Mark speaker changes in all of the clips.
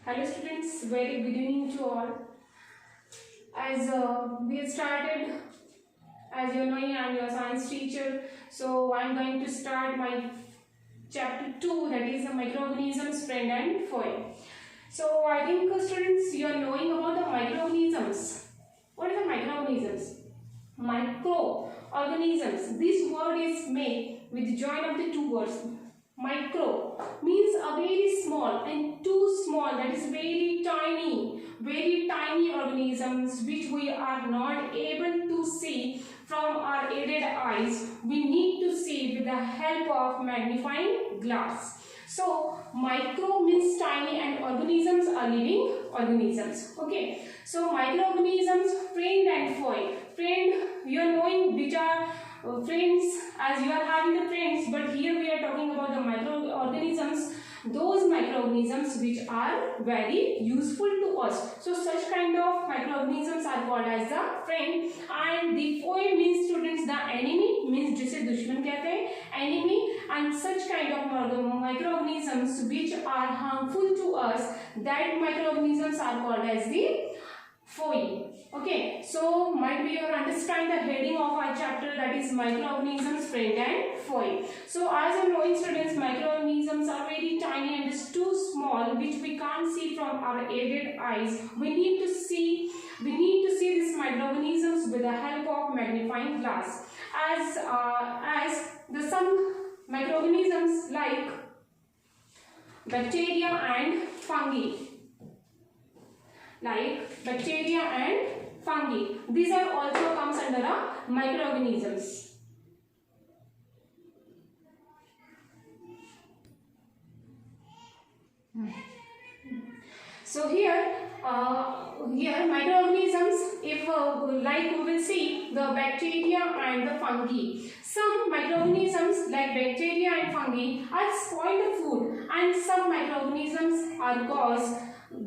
Speaker 1: Hello students, very good evening to all. As we have started, as you know, I am your science teacher, so I am going to start my chapter 2, that is the microorganisms, friend and foe. So I think students, you are knowing about the microorganisms. What are the microorganisms? Microorganisms. This word is made with the join of the two words. Micro means a very small, and too small, that is very tiny organisms which we are not able to see from our aided eyes. We need to see with the help of magnifying glass. So micro means tiny and organisms are living organisms. Okay. So microorganisms, friend and foe. Friend, you are knowing which are friends, as you are having the friends, but here we are talking about the microorganisms, those microorganisms which are very useful to us. So such kind of microorganisms are called as the friend, and the foe means students the enemy, means जिसे दुश्मन कहते हैं, enemy, and such kind of microorganisms which are harmful to us, that microorganisms are called as the foe. Okay, so might be you understand the heading of our chapter, that is microorganisms, friend and foe. So as you know students, microorganisms are very tiny and is too small, which we can't see from our aided eyes. We need to see these microorganisms with the help of magnifying glass. As the some microorganisms like bacteria and fungi. These are also comes under a microorganisms. So here microorganisms, if like we will see the bacteria and the fungi. Some microorganisms like bacteria and fungi are spoil the food, and some microorganisms are cause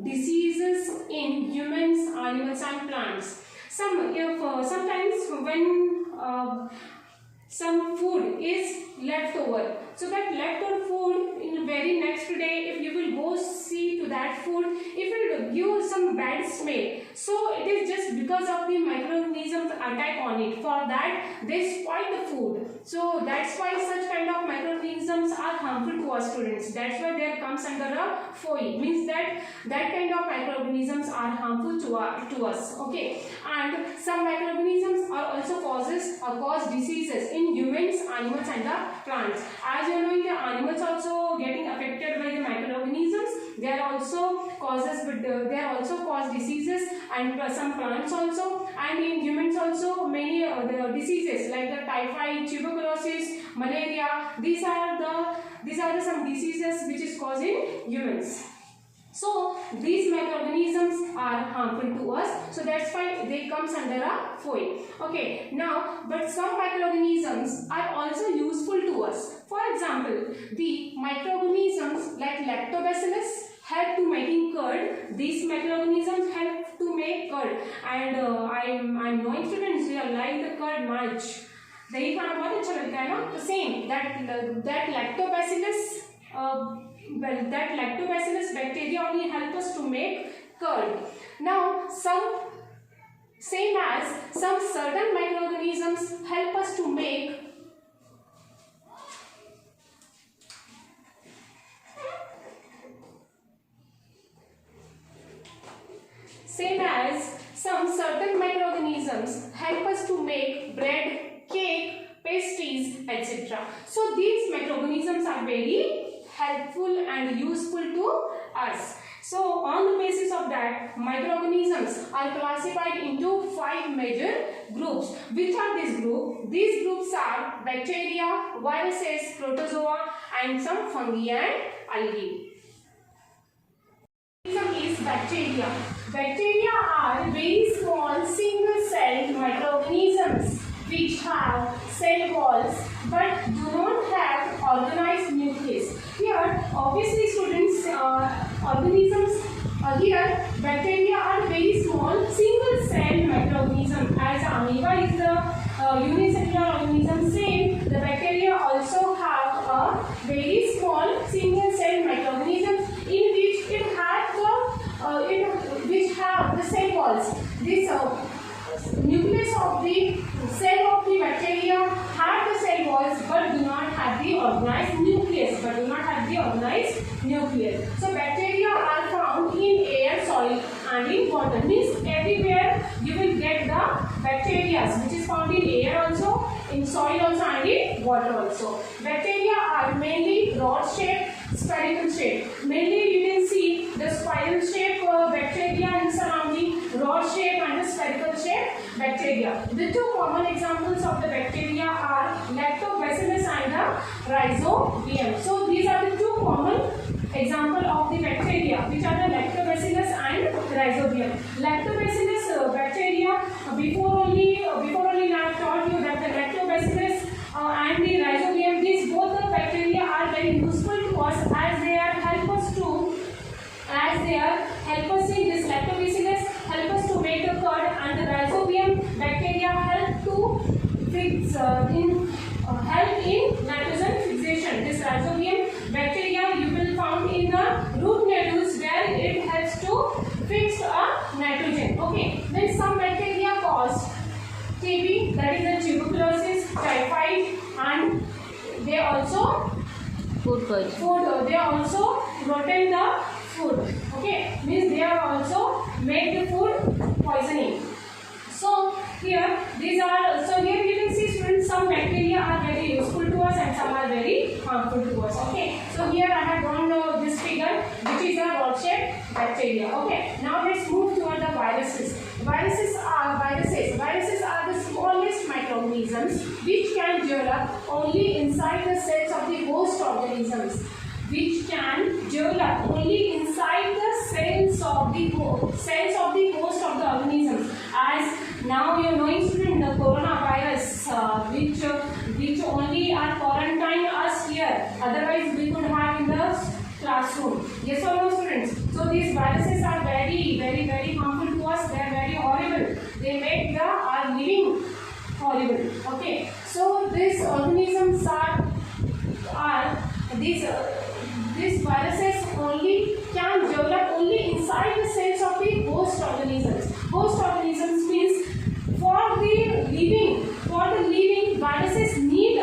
Speaker 1: diseases in humans, animals and plants. Sometimes when some food is left over, so that leftover food in the very next day, if you will go see to that food, it will give some bad smell. So it is just because of the microorganisms attack on it. For that they spoil the food. So that's why such kind of microorganisms are harmful to us students. That's why there comes under a foe, means that kind of microorganisms are harmful to us. Okay, and some microorganisms are also cause diseases in humans, animals and the plants. As you know, the animals also getting affected by the microorganisms. They are also cause diseases, and some plants also, and in humans also many the diseases like the typhoid, tuberculosis, malaria. These are the some diseases which is causing humans. So these microorganisms are harmful to us, so that's why they comes under a foe. Okay, now but some microorganisms are also useful to us. For example, the microorganisms like lactobacillus help to making curd. These microorganisms help to make curd, and I'm knowing students you like the curd much. दही खाना बहुत अच्छा लगता है ना. The same that lactobacillus bacteria only help us to make curd. Now some certain microorganisms help us to make bread, cake, pastries, etc. So these microorganisms are very helpful and useful to us. So on the basis of that, microorganisms are classified into 5 major groups. Which are these groups? These groups are bacteria, viruses, protozoa and some fungi and algae. Is bacteria. Bacteria are very small single-celled microorganisms which have cell walls but do not have organized nucleus. Here, obviously, students, here bacteria are very small single-celled microorganisms. As amoeba is the unicellular organism, same the bacteria also have a very small single-celled microorganisms in which it has the organized nucleus. So bacteria are found in air, soil and in water. Means everywhere you will get the bacteria which is found in air also, in soil also and in water also. Bacteria are mainly rod shape, spherical shape. Mainly you can see the spiral shape bacteria in surrounding, rod shape and the spherical shape bacteria. The two common examples of the bacteria are lactobacillus and the rhizobium. So these are the two common example of the bacteria, which are the lactobacillus and rhizobium. Lactobacillus bacteria, before only I have taught you that the lactobacillus and the rhizobium, these both the bacteria are very useful to us as they are help us in this. Lactobacillus help us to make the curd and the rhizobium bacteria help to fix help in nitrogen fixation. This rhizobium bacteria you will found in the root nodules where it helps to fix a nitrogen. Okay, then some bacteria cause TB, that is the tuberculosis, typhoid, and they also they also rotten the food. Okay, means they are also make the food poisoning. So here you can see students, some bacteria are very useful to us and some are very harmful to us. Okay, so here I have drawn this figure which is a rod shaped bacteria. Okay, now let's move toward the viruses. Viruses are the smallest microorganisms which can develop only inside the cells of the host organisms. Which can develop only inside the cells of the host of the organisms. As now you are knowing, student, the coronavirus, which only are quarantine us here. Otherwise, we could have in the classroom. Yes or no, students? So these viruses are very, very, very harmful to us. They are very horrible. They make our living horrible. Okay. So these organisms these viruses only can develop only inside the cells of the host organisms. Host organisms means for the living viruses need a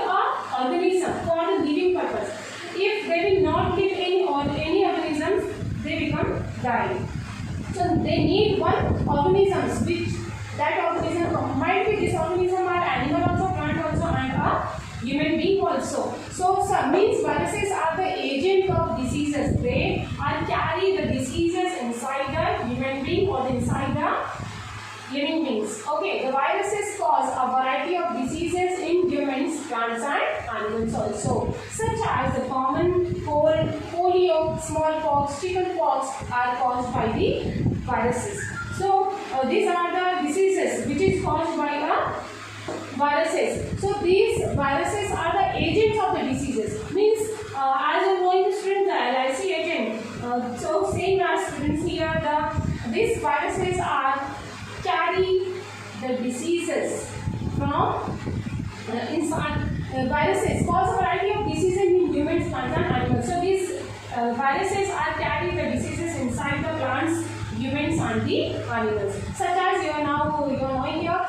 Speaker 1: organism for the living purpose. If they will not give any organisms, they become dying. So they need one organism, which that organism might be this organism are animal also, plant also, and a human being also. So means viruses are the agent of diseases. They carry the diseases inside the human being or inside the living beings. Okay, the viruses cause a variety of diseases in humans, plants and animals also, such as the common cold, polio, smallpox, chickenpox are caused by the viruses. So these are the diseases which is caused by viruses. So these viruses are the agents of the diseases. Means as I'm going to student the LIC agent. So same as students here, these viruses carry the diseases from inside. Viruses cause a variety of diseases in humans, plants and animals. So these viruses carry the diseases inside the plants, humans and the animals. Such as you are knowing here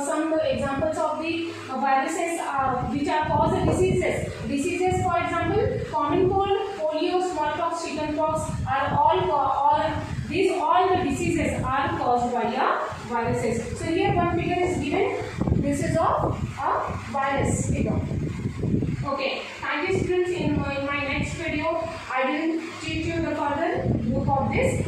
Speaker 1: some examples of the viruses which are cause the diseases. Diseases, for example, common cold, polio, smallpox, chickenpox are all the diseases are caused by viruses. So here one figure is given. This is a virus figure. Okay, thank you students. In my next video, I will teach you the further look of this